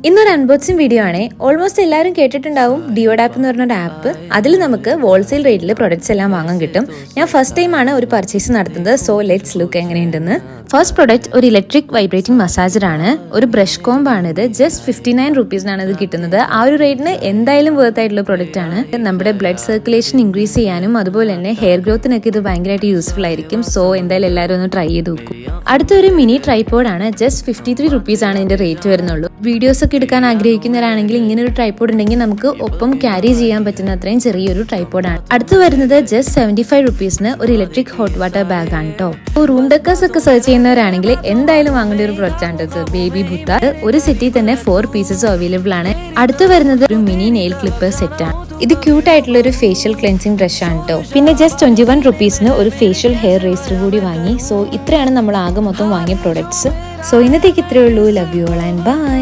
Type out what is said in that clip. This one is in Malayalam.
ഇന്നൊരു അൺബോക്സിംഗ് വീഡിയോ ആണ്. ഓൾമോസ്റ്റ് എല്ലാവരും കേട്ടിട്ടുണ്ടാവും ഡിയോഡാപ്പ് എന്ന് പറഞ്ഞൊരു ആപ്പ്. അതിൽ നമുക്ക് ഹോൾസെയിൽ റേറ്റിൽ പ്രൊഡക്ട്സ് എല്ലാം വാങ്ങാൻ കിട്ടും. ഞാൻ ഫസ്റ്റ് ടൈം ആണ് ഒരു പർച്ചേസ് നടത്തുന്നത്. സോ ലെറ്റ്സ് ലുക്ക് എങ്ങനെയുണ്ടെന്ന്. ഫസ്റ്റ് പ്രൊഡക്റ്റ് ഒരു ഇലക്ട്രിക് വൈബ്രേറ്റിംഗ് മസാജർ ആണ്. ഒരു ബ്രഷ് കോംബ് ആണ് ഇത്. ജസ്റ്റ് 59 റുപ്പീസിനാണ് ഇത് കിട്ടുന്നത്. ആ ഒരു റേറ്റിന് എന്തായാലും വർത്ത് ആയിട്ടുള്ള പ്രൊഡക്റ്റ് ആണ്. നമ്മുടെ ബ്ലഡ് സർക്കുലേഷൻ ഇൻക്രീസ് ചെയ്യാനും അതുപോലെ തന്നെ ഹെയർ ഗ്രോത്തിനൊക്കെ ഇത് ഭയങ്കരമായിട്ട് യൂസ്ഫുൾ ആയിരിക്കും. സോ എന്തായാലും എല്ലാവരും ഒന്ന് ട്രൈ ചെയ്ത് നോക്കും. അടുത്തൊരു മിനി ട്രൈപോഡ് ആണ്. ജസ്റ്റ് 53 റുപ്പീസ് ആണ് ഇതിന്റെ റേറ്റ് വരുന്നുള്ളൂ. വീഡിയോസ് ഒക്കെ എടുക്കാൻ ആഗ്രഹിക്കുന്നവരാണെങ്കിൽ ഇങ്ങനെ ഒരു ട്രൈപോഡ് ഉണ്ടെങ്കിൽ നമുക്ക് ഒപ്പം ക്യാരി ചെയ്യാൻ പറ്റുന്ന അത്രയും ചെറിയൊരു ട്രൈപോഡ് ആണ്. അടുത്ത് വരുന്നത് ജസ്റ്റ് 75 റുപ്പീസിന് ഒരു ഇലക്ട്രിക് ഹോട്ട് വാട്ടർ ബാഗ് ആണ് കേട്ടോ. റൂം ഡെക്കേഴ്സ് ഒക്കെ സെർച്ച് ചെയ്യുന്നവരാണെങ്കിൽ എന്തായാലും വാങ്ങേണ്ട ഒരു പ്രൊഡക്റ്റ് ആണ് ഇത്. ബേബി ബുത്ത. ഒരു സെറ്റിൽ തന്നെ 4 പീസസ് അവൈലബിൾ ആണ്. അടുത്ത് വരുന്നത് ഒരു മിനി നെയിൽ ക്ലിപ്പർ സെറ്റ് ആണ്. ഇത് ക്യൂട്ട് ആയിട്ടുള്ള ഒരു ഫേഷ്യൽ ക്ലെൻസിങ് ബ്രഷ് ആണ് കേട്ടോ. പിന്നെ ജസ്റ്റ് 21 റുപ്പീസിന് ഒരു ഫേഷ്യൽ ഹെയർ റേസർ കൂടി വാങ്ങി. സോ ഇത്രയാണ് നമ്മൾ ആകെ മൊത്തം വാങ്ങിയ പ്രൊഡക്ട്സ്. സോ ഇന്നത്തേക്ക് ഇത്രയേ ഉള്ളൂ. Love you all and by.